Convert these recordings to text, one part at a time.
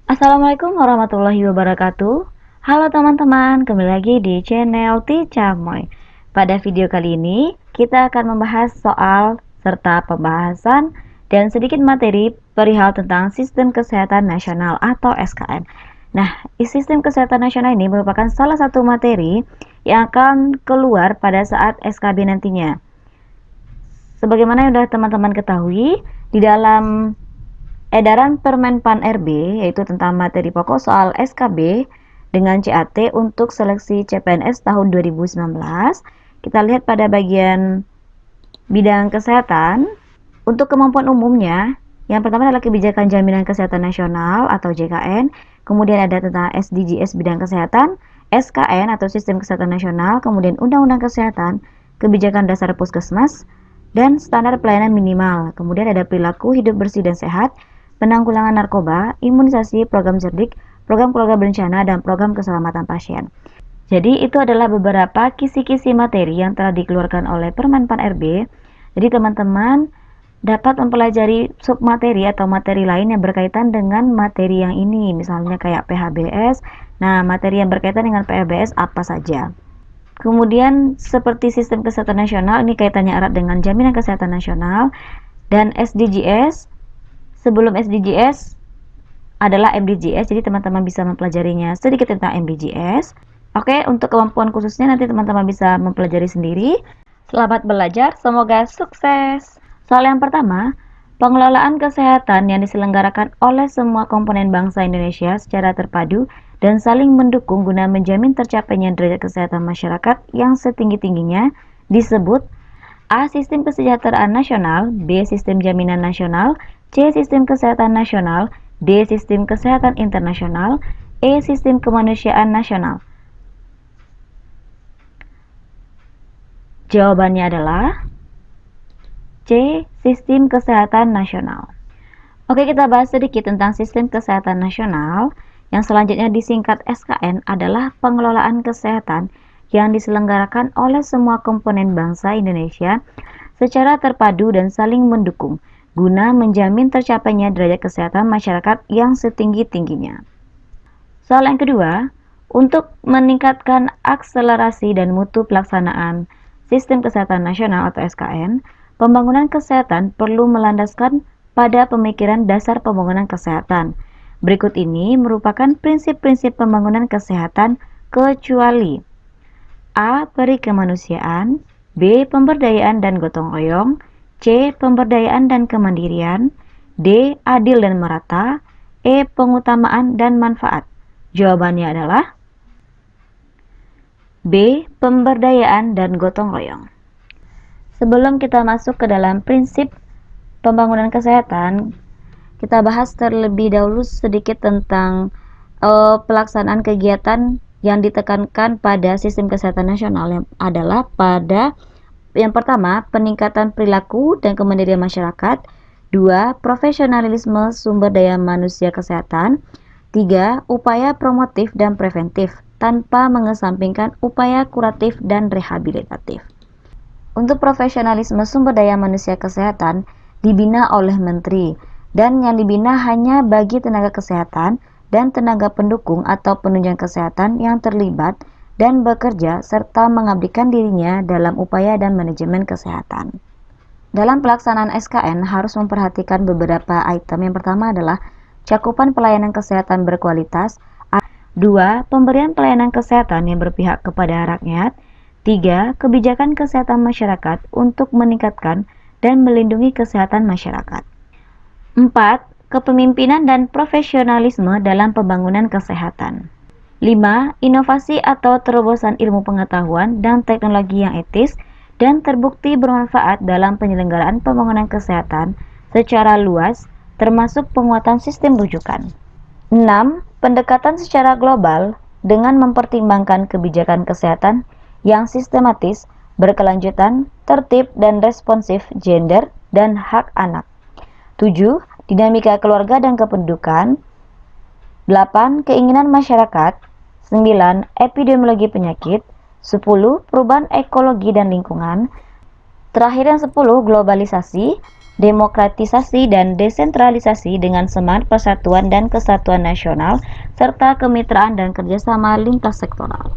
Assalamualaikum warahmatullahi wabarakatuh. Halo teman-teman, kembali lagi di channel Ticamoy. Pada video kali ini, kita akan membahas soal serta pembahasan dan sedikit materi perihal tentang Sistem Kesehatan Nasional atau SKN. Nah, Sistem Kesehatan Nasional ini merupakan salah satu materi yang akan keluar pada saat SKB nantinya. Sebagaimana yang sudah teman-teman ketahui, di dalam edaran Permenpan RB, yaitu tentang materi pokok soal SKB dengan CAT untuk seleksi CPNS tahun 2019, kita lihat pada bagian bidang kesehatan. Untuk kemampuan umumnya, yang pertama adalah Kebijakan Jaminan Kesehatan Nasional atau JKN, kemudian ada tentang SDGs bidang kesehatan, SKN atau Sistem Kesehatan Nasional, kemudian Undang-Undang Kesehatan, Kebijakan Dasar Puskesmas, dan Standar Pelayanan Minimal. Kemudian ada Perilaku Hidup Bersih dan Sehat, Penanggulangan Narkoba, Imunisasi, Program Cerdik, Program Keluarga Berencana, dan Program Keselamatan Pasien. Jadi itu adalah beberapa kisi-kisi materi yang telah dikeluarkan oleh Permenpan RB. Jadi teman-teman dapat mempelajari submateri atau materi lain yang berkaitan dengan materi yang ini, misalnya kayak PHBS. Nah, materi yang berkaitan dengan PHBS apa saja? Kemudian seperti Sistem Kesehatan Nasional, ini kaitannya erat dengan Jaminan Kesehatan Nasional, dan SDGs. Sebelum SDGs adalah MDGs, jadi teman-teman bisa mempelajarinya sedikit tentang MDGs. Oke, untuk kemampuan khususnya nanti teman-teman bisa mempelajari sendiri. Selamat belajar, semoga sukses. Soal yang pertama, pengelolaan kesehatan yang diselenggarakan oleh semua komponen bangsa Indonesia secara terpadu dan saling mendukung guna menjamin tercapainya derajat kesehatan masyarakat yang setinggi-tingginya disebut A. Sistem Kesejahteraan Nasional, B. Sistem Jaminan Nasional, C. Sistem Kesehatan Nasional, D. Sistem Kesehatan Internasional, E. Sistem Kemanusiaan Nasional. Jawabannya adalah C. Sistem Kesehatan Nasional. Oke, kita bahas sedikit tentang Sistem Kesehatan Nasional. Yang selanjutnya disingkat SKN adalah pengelolaan kesehatan yang diselenggarakan oleh semua komponen bangsa Indonesia secara terpadu dan saling mendukung guna menjamin tercapainya derajat kesehatan masyarakat yang setinggi-tingginya. Soal yang kedua, untuk meningkatkan akselerasi dan mutu pelaksanaan Sistem Kesehatan Nasional atau SKN, pembangunan kesehatan perlu melandaskan pada pemikiran dasar pembangunan kesehatan. Berikut ini merupakan prinsip-prinsip pembangunan kesehatan kecuali A. Peri kemanusiaan, B. Pemberdayaan dan gotong royong, C. Pemberdayaan dan kemandirian, D. Adil dan merata, E. Pengutamaan dan manfaat. Jawabannya adalah B. Pemberdayaan dan gotong royong. Sebelum kita masuk ke dalam prinsip pembangunan kesehatan, kita bahas terlebih dahulu sedikit tentang pelaksanaan kegiatan yang ditekankan pada Sistem Kesehatan Nasional, yang adalah pada yang pertama, peningkatan perilaku dan kemandirian masyarakat. 2. Profesionalisme sumber daya manusia kesehatan. 3. Upaya promotif dan preventif tanpa mengesampingkan upaya kuratif dan rehabilitatif. Untuk profesionalisme sumber daya manusia kesehatan dibina oleh menteri, dan yang dibina hanya bagi tenaga kesehatan dan tenaga pendukung atau penunjang kesehatan yang terlibat dan bekerja serta mengabdikan dirinya dalam upaya dan manajemen kesehatan. Dalam pelaksanaan SKN harus memperhatikan beberapa item. Yang pertama adalah cakupan pelayanan kesehatan berkualitas. 2. Pemberian pelayanan kesehatan yang berpihak kepada rakyat. 3. Kebijakan kesehatan masyarakat untuk meningkatkan dan melindungi kesehatan masyarakat. 4. Kepemimpinan dan profesionalisme dalam pembangunan kesehatan. 5. Inovasi atau terobosan ilmu pengetahuan dan teknologi yang etis dan terbukti bermanfaat dalam penyelenggaraan pembangunan kesehatan secara luas, termasuk penguatan sistem rujukan. 6. Pendekatan secara global dengan mempertimbangkan kebijakan kesehatan yang sistematis, berkelanjutan, tertib, dan responsif gender dan hak anak. 7. Dinamika keluarga dan kependudukan. 8. Keinginan masyarakat. 9. Epidemiologi penyakit. 10. Perubahan ekologi dan lingkungan. Terakhir yang 10. Globalisasi. demokratisasi dan desentralisasi dengan semangat persatuan dan kesatuan nasional, serta kemitraan dan kerjasama lintas sektoral.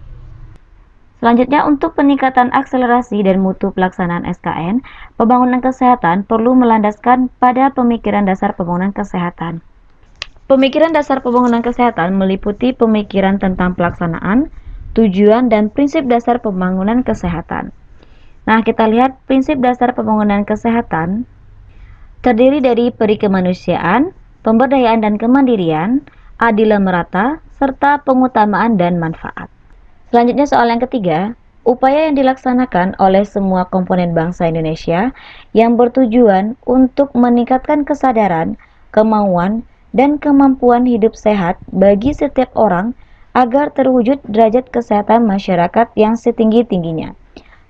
Selanjutnya, untuk peningkatan akselerasi dan mutu pelaksanaan SKN, pembangunan kesehatan perlu melandaskan pada pemikiran dasar pembangunan kesehatan. Pemikiran dasar pembangunan kesehatan meliputi pemikiran tentang pelaksanaan, tujuan, dan prinsip dasar pembangunan kesehatan. Nah, kita lihat prinsip dasar pembangunan kesehatan terdiri dari peri kemanusiaan, pemberdayaan dan kemandirian, adil dan merata, serta pengutamaan dan manfaat. Selanjutnya soal yang ketiga, upaya yang dilaksanakan oleh semua komponen bangsa Indonesia yang bertujuan untuk meningkatkan kesadaran, kemauan, dan kemampuan hidup sehat bagi setiap orang agar terwujud derajat kesehatan masyarakat yang setinggi-tingginya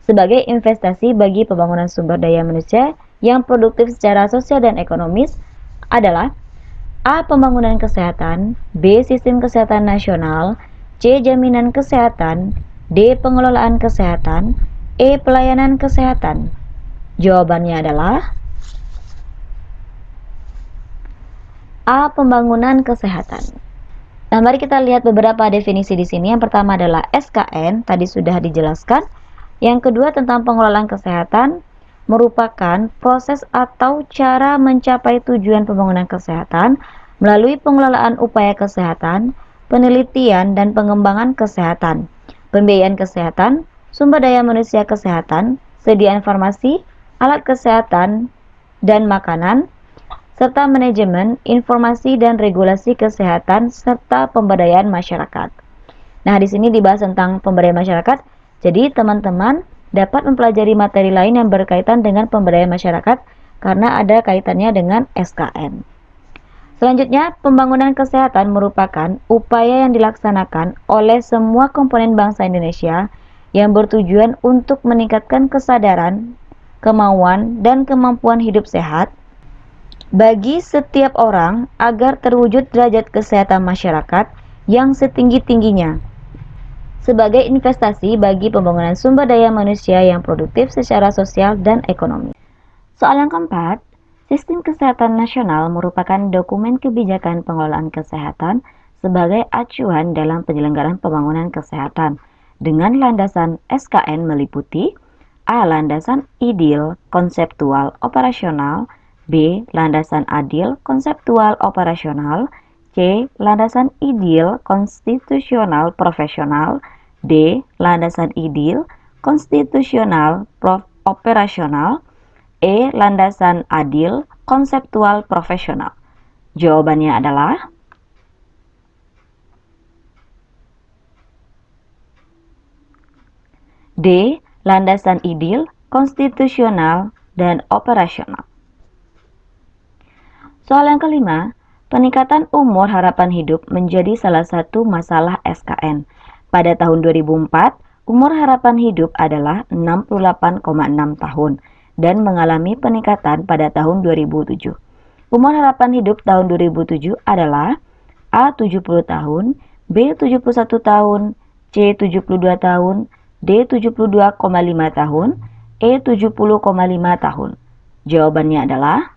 sebagai investasi bagi pembangunan sumber daya manusia yang produktif secara sosial dan ekonomis adalah A. Pembangunan kesehatan, B. Sistem kesehatan nasional, C. Jaminan kesehatan, D. Pengelolaan kesehatan, E. Pelayanan kesehatan. Jawabannya adalah A. Pembangunan kesehatan. Nah, mari kita lihat beberapa definisi di sini. Yang pertama adalah SKN, tadi sudah dijelaskan. Yang kedua tentang pengelolaan kesehatan, merupakan proses atau cara mencapai tujuan pembangunan kesehatan melalui pengelolaan upaya kesehatan, penelitian dan pengembangan kesehatan, pembiayaan kesehatan, sumber daya manusia kesehatan, sediaan farmasi, alat kesehatan dan makanan, serta manajemen, informasi dan regulasi kesehatan serta pemberdayaan masyarakat. Nah, di sini dibahas tentang pemberdayaan masyarakat. Jadi, teman-teman dapat mempelajari materi lain yang berkaitan dengan pemberdayaan masyarakat karena ada kaitannya dengan SKN. Selanjutnya, pembangunan kesehatan merupakan upaya yang dilaksanakan oleh semua komponen bangsa Indonesia yang bertujuan untuk meningkatkan kesadaran, kemauan, dan kemampuan hidup sehat bagi setiap orang agar terwujud derajat kesehatan masyarakat yang setinggi-tingginya sebagai investasi bagi pembangunan sumber daya manusia yang produktif secara sosial dan ekonomi. Soal yang keempat, sistem kesehatan nasional merupakan dokumen kebijakan pengelolaan kesehatan sebagai acuan dalam penyelenggaraan pembangunan kesehatan dengan landasan SKN meliputi A. Landasan ideal konseptual operasional, B. Landasan adil konseptual operasional, C. Landasan ideal konstitusional profesional, D. Landasan ideal konstitusional operasional, E. Landasan adil konseptual profesional. Jawabannya adalah D. Landasan ideal konstitusional dan operasional. Soal yang kelima, peningkatan umur harapan hidup menjadi salah satu masalah SKN. Pada tahun 2004, umur harapan hidup adalah 68,6 tahun dan mengalami peningkatan pada tahun 2007. Umur harapan hidup tahun 2007 adalah A. 70 tahun, B. 71 tahun, C. 72 tahun, D. 72,5 tahun, E. 70,5 tahun. Jawabannya adalah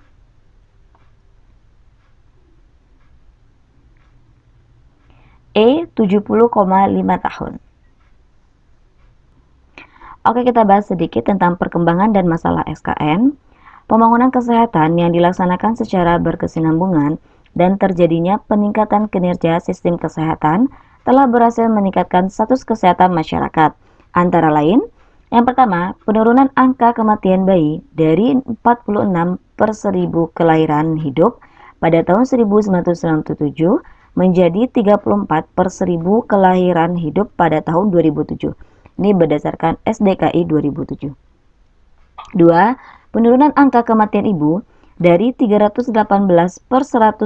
E. 70,5 tahun. Oke, kita bahas sedikit tentang perkembangan dan masalah SKN. Pembangunan kesehatan yang dilaksanakan secara berkesinambungan dan terjadinya peningkatan kinerja sistem kesehatan telah berhasil meningkatkan status kesehatan masyarakat. Antara lain, yang pertama, penurunan angka kematian bayi dari 46 per 1000 kelahiran hidup pada tahun 1997 menjadi 34 per 1000 kelahiran hidup pada tahun 2007. Ini berdasarkan SDKI 2007. 2. Penurunan angka kematian ibu dari 318 per 100.000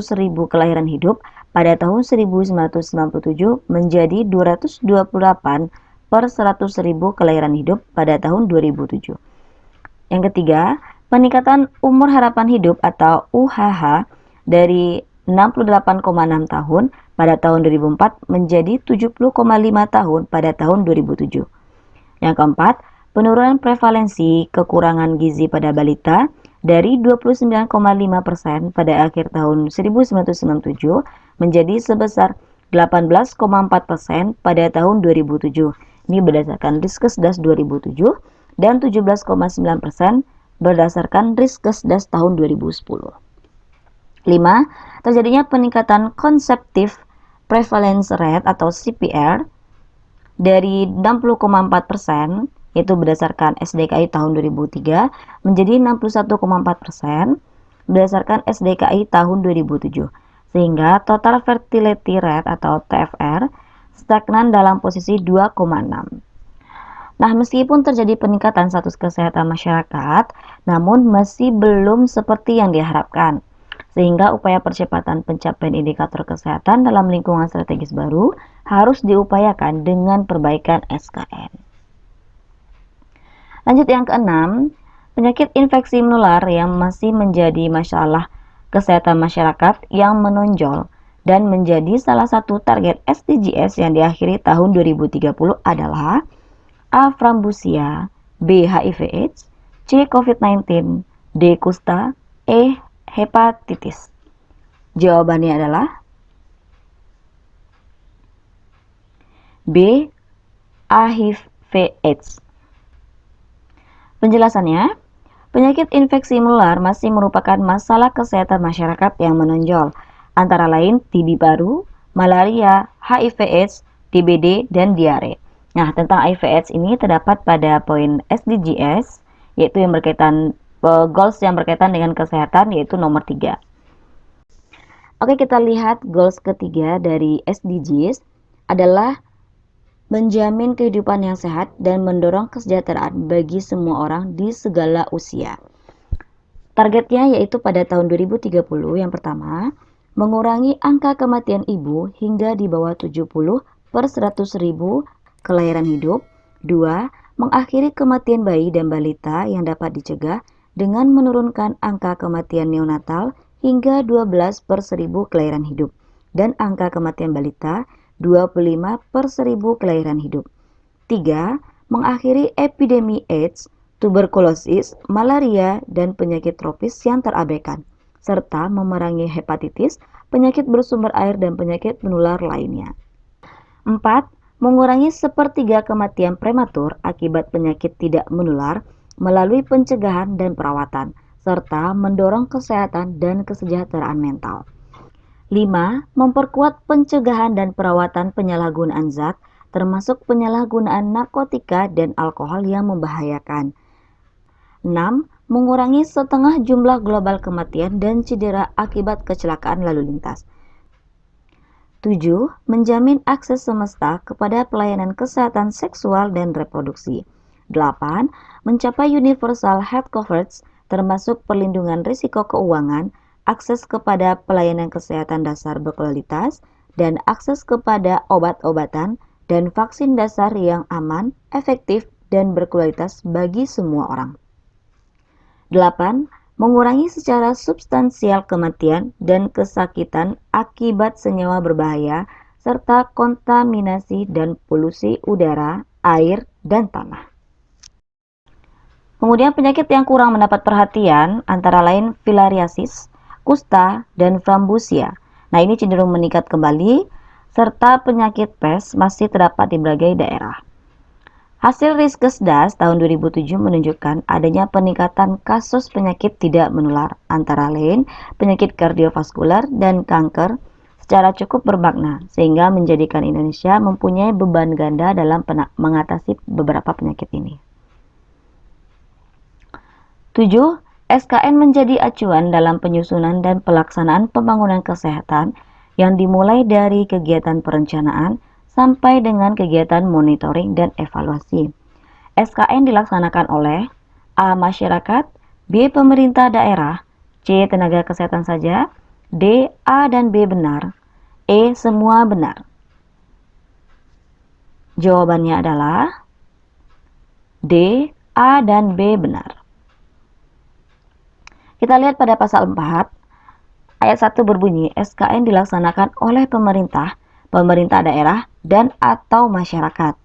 kelahiran hidup pada tahun 1997 menjadi 228 per 100.000 kelahiran hidup pada tahun 2007. Yang ketiga, peningkatan umur harapan hidup atau UHH dari 68,6 tahun pada tahun 2004 menjadi 70,5 tahun pada tahun 2007. Yang keempat, penurunan prevalensi kekurangan gizi pada balita dari 29,5% pada akhir tahun 1997 menjadi sebesar 18,4% pada tahun 2007. Ini berdasarkan Riskesdas 2007 dan 17,9% berdasarkan Riskesdas tahun 2010. 5. Terjadinya peningkatan konseptif prevalence rate atau CPR dari 60,4% yaitu berdasarkan SDKI tahun 2003 menjadi 61,4% berdasarkan SDKI tahun 2007, sehingga total fertility rate atau TFR stagnan dalam posisi 2,6. Nah, meskipun terjadi peningkatan status kesehatan masyarakat, namun masih belum seperti yang diharapkan, sehingga upaya percepatan pencapaian indikator kesehatan dalam lingkungan strategis baru harus diupayakan dengan perbaikan SKN. Lanjut yang keenam, penyakit infeksi menular yang masih menjadi masalah kesehatan masyarakat yang menonjol dan menjadi salah satu target SDGs yang diakhiri tahun 2030 adalah A. Frambusia, B. HIV/AIDS, C. COVID-19, D. Kusta, E. Hepatitis. Jawabannya adalah B. HIV/AIDS. Penjelasannya, penyakit infeksi menular masih merupakan masalah kesehatan masyarakat yang menonjol, antara lain TB paru, malaria, HIV/AIDS, DBD, dan diare. Nah, tentang HIV/AIDS ini terdapat pada poin SDGs, yaitu yang berkaitan goals yang berkaitan dengan kesehatan, yaitu nomor 3. Oke, kita lihat goals ketiga dari SDGs adalah menjamin kehidupan yang sehat dan mendorong kesejahteraan bagi semua orang di segala usia. Targetnya yaitu pada tahun 2030 yang pertama, mengurangi angka kematian ibu hingga di bawah 70 per 100.000 kelahiran hidup. 2. Mengakhiri kematian bayi dan balita yang dapat dicegah dengan menurunkan angka kematian neonatal hingga 12 per 1000 kelahiran hidup dan angka kematian balita 25 per 1000 kelahiran hidup. 3. Mengakhiri epidemi AIDS, tuberkulosis, malaria, dan penyakit tropis yang terabaikan, serta memerangi hepatitis, penyakit bersumber air, dan penyakit menular lainnya. 4. Mengurangi sepertiga kematian prematur akibat penyakit tidak menular melalui pencegahan dan perawatan, serta mendorong kesehatan dan kesejahteraan mental. 5. Memperkuat pencegahan dan perawatan penyalahgunaan zat, termasuk penyalahgunaan narkotika dan alkohol yang membahayakan. 6. Mengurangi setengah jumlah global kematian dan cedera akibat kecelakaan lalu lintas. 7. Menjamin akses semesta kepada pelayanan kesehatan seksual dan reproduksi. 8. Mencapai universal health coverage, termasuk perlindungan risiko keuangan, akses kepada pelayanan kesehatan dasar berkualitas, dan akses kepada obat-obatan dan vaksin dasar yang aman, efektif, dan berkualitas bagi semua orang. 8. Mengurangi secara substansial kematian dan kesakitan akibat senyawa berbahaya, serta kontaminasi dan polusi udara, air, dan tanah. Kemudian penyakit yang kurang mendapat perhatian antara lain filariasis, kusta, dan frambusia. Nah, ini cenderung meningkat kembali, serta penyakit pes masih terdapat di berbagai daerah. Hasil Riskesdas tahun 2007 menunjukkan adanya peningkatan kasus penyakit tidak menular, antara lain penyakit kardiovaskular dan kanker, secara cukup bermakna, sehingga menjadikan Indonesia mempunyai beban ganda dalam mengatasi beberapa penyakit ini. 7. SKN menjadi acuan dalam penyusunan dan pelaksanaan pembangunan kesehatan yang dimulai dari kegiatan perencanaan sampai dengan kegiatan monitoring dan evaluasi. SKN dilaksanakan oleh A. Masyarakat, B. Pemerintah daerah, C. Tenaga kesehatan saja, D. A dan B benar, E. Semua benar. Jawabannya adalah D. A dan B benar. Kita lihat pada pasal 4, ayat 1 berbunyi, SKN dilaksanakan oleh pemerintah, pemerintah daerah, dan atau masyarakat.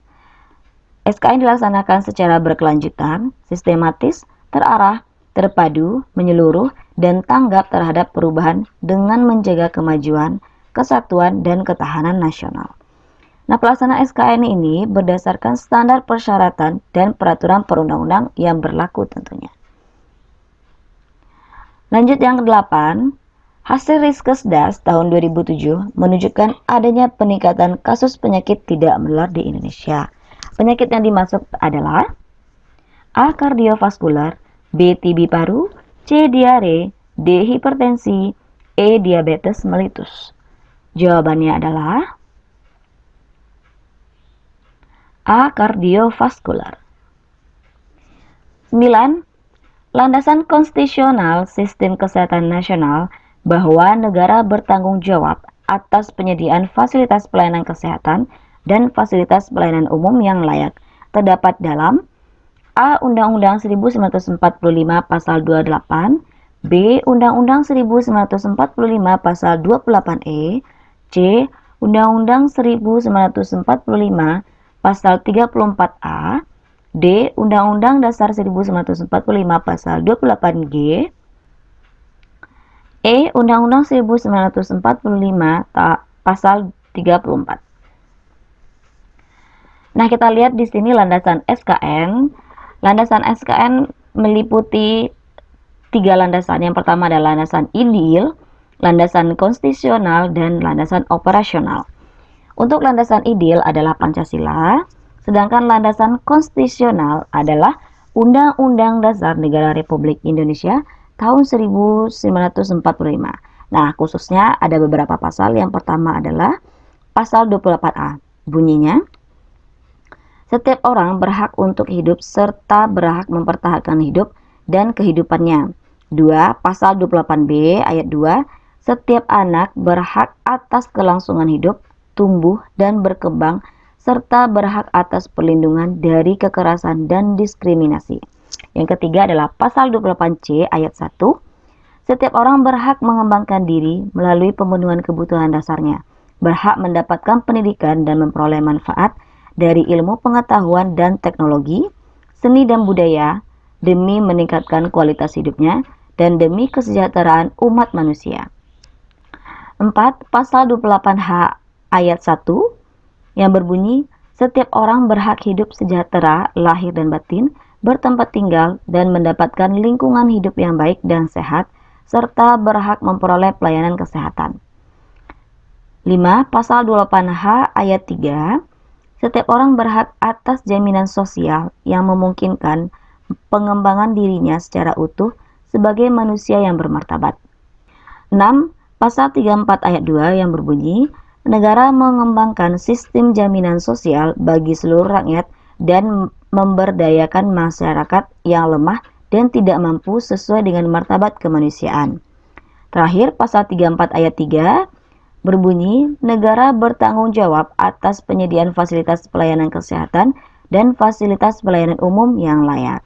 SKN dilaksanakan secara berkelanjutan, sistematis, terarah, terpadu, menyeluruh, dan tanggap terhadap perubahan dengan menjaga kemajuan, kesatuan, dan ketahanan nasional. Nah, pelaksana SKN ini berdasarkan standar persyaratan dan peraturan perundang-undang yang berlaku tentunya. Lanjut yang ke-8, hasil Riskesdas tahun 2007 menunjukkan adanya peningkatan kasus penyakit tidak menular di Indonesia. Penyakit yang dimaksud adalah A. Kardiovaskular, B. TB paru, C. Diare, D. Hipertensi, E. Diabetes mellitus. Jawabannya adalah A. Kardiovaskular. 9. Landasan konstitusional sistem kesehatan nasional bahwa negara bertanggung jawab atas penyediaan fasilitas pelayanan kesehatan dan fasilitas pelayanan umum yang layak terdapat dalam A. Undang-Undang 1945 Pasal 28, B. Undang-Undang 1945 Pasal 28E, C. Undang-Undang 1945 Pasal 34A, D. Undang-Undang Dasar 1945 Pasal 28G, E. Undang-Undang 1945 Pasal 34. Nah, kita lihat di sini landasan SKN. Landasan SKN meliputi 3 landasan. Yang pertama adalah landasan ideal, landasan konstitusional, dan landasan operasional. Untuk landasan ideal adalah Pancasila, sedangkan landasan konstitusional adalah Undang-Undang Dasar Negara Republik Indonesia tahun 1945. Nah, khususnya ada beberapa pasal. Yang pertama adalah pasal 28A. Bunyinya, setiap orang berhak untuk hidup serta berhak mempertahankan hidup dan kehidupannya. 2. Pasal 28B ayat 2. Setiap anak berhak atas kelangsungan hidup, tumbuh, dan berkembang, serta berhak atas perlindungan dari kekerasan dan diskriminasi. Yang ketiga adalah pasal 28C ayat 1. Setiap orang berhak mengembangkan diri melalui pemenuhan kebutuhan dasarnya, berhak mendapatkan pendidikan dan memperoleh manfaat dari ilmu pengetahuan dan teknologi, seni dan budaya, demi meningkatkan kualitas hidupnya dan demi kesejahteraan umat manusia. 4. Pasal 28H ayat 1 yang berbunyi, setiap orang berhak hidup sejahtera, lahir dan batin, bertempat tinggal, dan mendapatkan lingkungan hidup yang baik dan sehat, serta berhak memperoleh pelayanan kesehatan. 5. Pasal 28H ayat 3, setiap orang berhak atas jaminan sosial yang memungkinkan pengembangan dirinya secara utuh sebagai manusia yang bermartabat. 6. Pasal 34 ayat 2 yang berbunyi, negara mengembangkan sistem jaminan sosial bagi seluruh rakyat dan memberdayakan masyarakat yang lemah dan tidak mampu sesuai dengan martabat kemanusiaan. Terakhir, pasal 34 ayat 3 berbunyi, negara bertanggung jawab atas penyediaan fasilitas pelayanan kesehatan dan fasilitas pelayanan umum yang layak.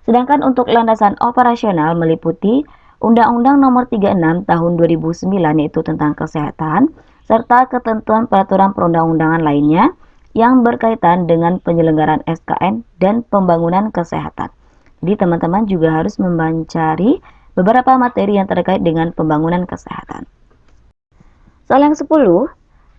Sedangkan untuk landasan operasional meliputi Undang-Undang Nomor 36 Tahun 2009 yaitu tentang kesehatan, serta ketentuan peraturan perundang-undangan lainnya yang berkaitan dengan penyelenggaraan SKN dan pembangunan kesehatan. Jadi teman-teman juga harus mencari beberapa materi yang terkait dengan pembangunan kesehatan. Soal yang 10,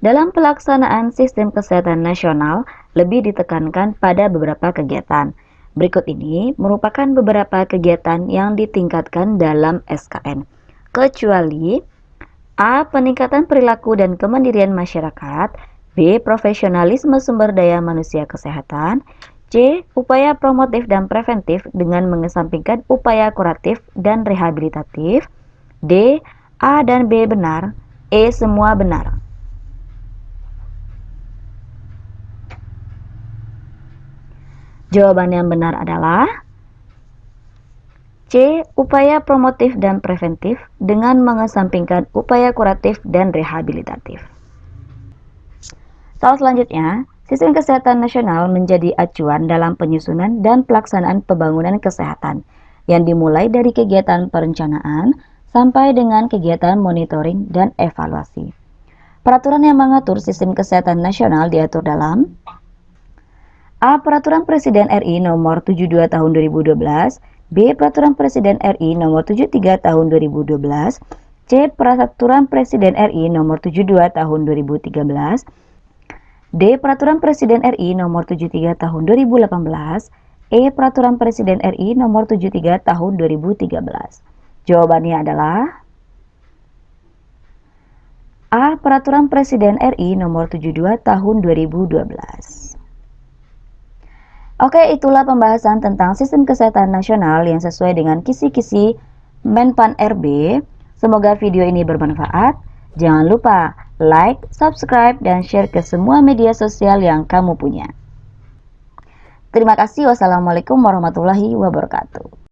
dalam pelaksanaan sistem kesehatan nasional lebih ditekankan pada beberapa kegiatan. Berikut ini merupakan beberapa kegiatan yang ditingkatkan dalam SKN. Kecuali A. Peningkatan perilaku dan kemandirian masyarakat, B. Profesionalisme sumber daya manusia kesehatan, C. Upaya promotif dan preventif dengan mengesampingkan upaya kuratif dan rehabilitatif, D. A dan B benar, E semua benar. Jawaban yang benar adalah C. Upaya promotif dan preventif dengan mengesampingkan upaya kuratif dan rehabilitatif. Soal selanjutnya, sistem kesehatan nasional menjadi acuan dalam penyusunan dan pelaksanaan pembangunan kesehatan yang dimulai dari kegiatan perencanaan sampai dengan kegiatan monitoring dan evaluasi. Peraturan yang mengatur sistem kesehatan nasional diatur dalam A. Peraturan Presiden RI Nomor 72 Tahun 2012, B. Peraturan Presiden RI Nomor 73 Tahun 2012, C. Peraturan Presiden RI Nomor 72 Tahun 2013, D. Peraturan Presiden RI Nomor 73 Tahun 2018, E. Peraturan Presiden RI Nomor 73 Tahun 2013. Jawabannya adalah A. Peraturan Presiden RI Nomor 72 Tahun 2012. Oke, itulah pembahasan tentang Sistem Kesehatan Nasional yang sesuai dengan kisi-kisi Menpan RB. Semoga video ini bermanfaat. Jangan lupa like, subscribe, dan share ke semua media sosial yang kamu punya. Terima kasih. Wassalamualaikum warahmatullahi wabarakatuh.